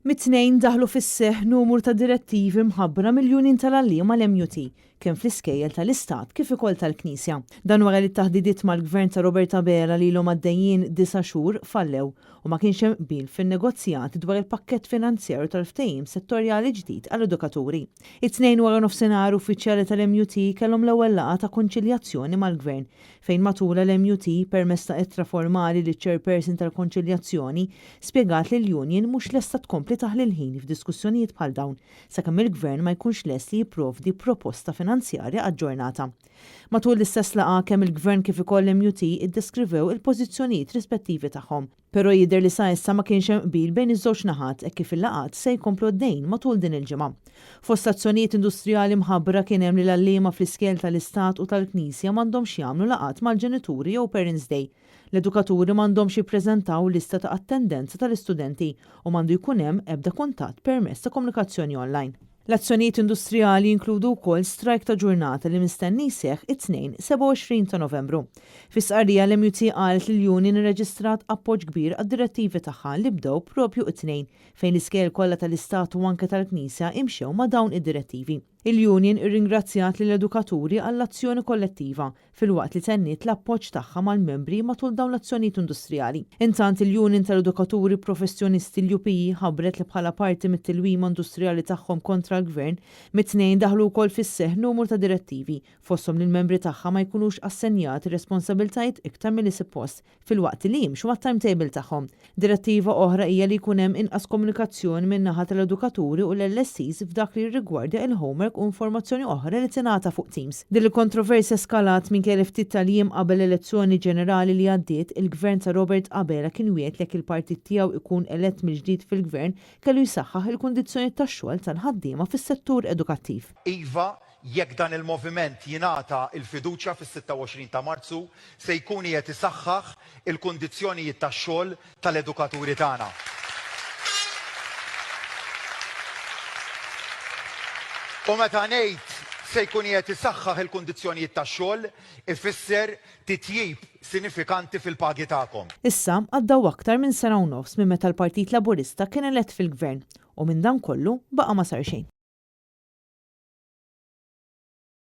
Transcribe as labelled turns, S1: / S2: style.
S1: Mit-tnejn daħlu fis-seħħ numru ta' direttivi mħabbra mill-Union tal-Għalliema mal-MUT kemm fl-iskejjel tal-Istat kif ukoll tal-Knisja. Dan wara li t-taħdidiet mal-Gvern ta' Robert Abela li l-hom għaddejjin 9 xhur fallew u ma kienx hemm qbil fin-negozjati dwar il-pakkett finanzjarju tal-ftehim settorjali ġdid għall-edukaturi. It-tnejn wara nofsinhar uffiċjali tal-MUT kellhom l-ewwel laqgħa ta' konċiljazzjoni mal-Gvern fejn matula l-MUT permezz ta' ittra formali li chairperson tal-konċiljazzjoni spjegat li l-Union mhux lesta tkompli taħli l-ħin f'diskussjonijiet bħal dawn sakemm il-Gvern ma jkunx lest li jipprovdi proposta finanzjarja għaġġornata. Matul l-istess laqgħa kemm il-Gvern kif ukoll l-MUT iddeskrivew il-pożizzjonijiet rispettivi tagħhom. Però jidher li sa issa ma kienx hemm qbil bejn iż-żewġ naħat hekk kif il-laqgħat se jkomplu għaddejjin matul din il-ġimgħa. Fost azzjonijiet industrijali mħabbra kien hemm li l-għalliema fl-iskejjel tal-Istat u tal-Knisja m'għandhomx jagħmlu laqgħat mal-ġenituri jew Parents Day. L-edukaturi m'għandhomx jippreżentaw lista ta' attendenza tal-istudenti u m'għandu jkun hemm ebda kuntatt permezz ta' komunikazzjoni online. L-azzjonijiet industrijali jinkludu wkoll strajk ta' ġurnata li mistenni jseħħ it-tnejn 27 ta' Novembru. Fis-sqarrija l-MUT qalet li l-Union irreġistrat appoġġ kbir għad-direttivi tagħha li bdew propju it-tnejn fejn l-iskejjel kollha tal-Istat u anke tal-Knisja imxew ma' dawn id-direttivi. Il-Union irringrazzjat lill edukaturi għall-azzjoni kollettiva fil-waqt li tenniet l-appoġġ tagħha mal-membri matul dawn l-azzjonijiet industrijali. Intant il-Union tal-Edukaturi Professjonisti l-UPI ħabbret li bħala parti mit-tilwima industrijali tagħhom kontra l-Gvern mit-tnejn daħlu wkoll fis-seħħ numru ta' direttivi fosthom li l-membri tagħha ma jkunux assenjati responsabiltajiet iktar milli suppost fil-waqt li jimxu mat-timetable tagħhom. Direttiva oħra hija li jkun hemm inqas komunikazzjoni min-naħa tal-edukaturi u l-LSEs f'dak li rigwardja il-homework u informazzjoni oħra li tingħata fuq Teams. Din il-kontroversja skalat minkejja ftit tal-jiem qabel l-elezzjoni ġenerali li għaddiet, il-Gvern ta' Robert Abela kien wiegħed li jekk il-partit tiegħu ikun elett mill-ġdid fil-Gvern kellu jsaħħaħ il-kundizzjonijiet tax-xogħol tal-ħaddiema fis-settur edukattiv.
S2: Iva, jekk dan il-moviment jingħata il-fiduċja fis-26 ta' Marzu se jkun qiegħed isaħħaħ il-kundizzjonijiet tax-xogħol tal-edukaturi tagħna. U meta ngħid se jkun qiegħed isaħħaħ il-kundizzjonijiet tax-xogħol ifisser titjib sinifikanti fil-pagi tagħkom.
S1: Issa għaddew aktar minn sena u nofs minn meta l-Partit Laburista kien elett fil-Gvern u minn dan kollu baqa' ma sar xejn.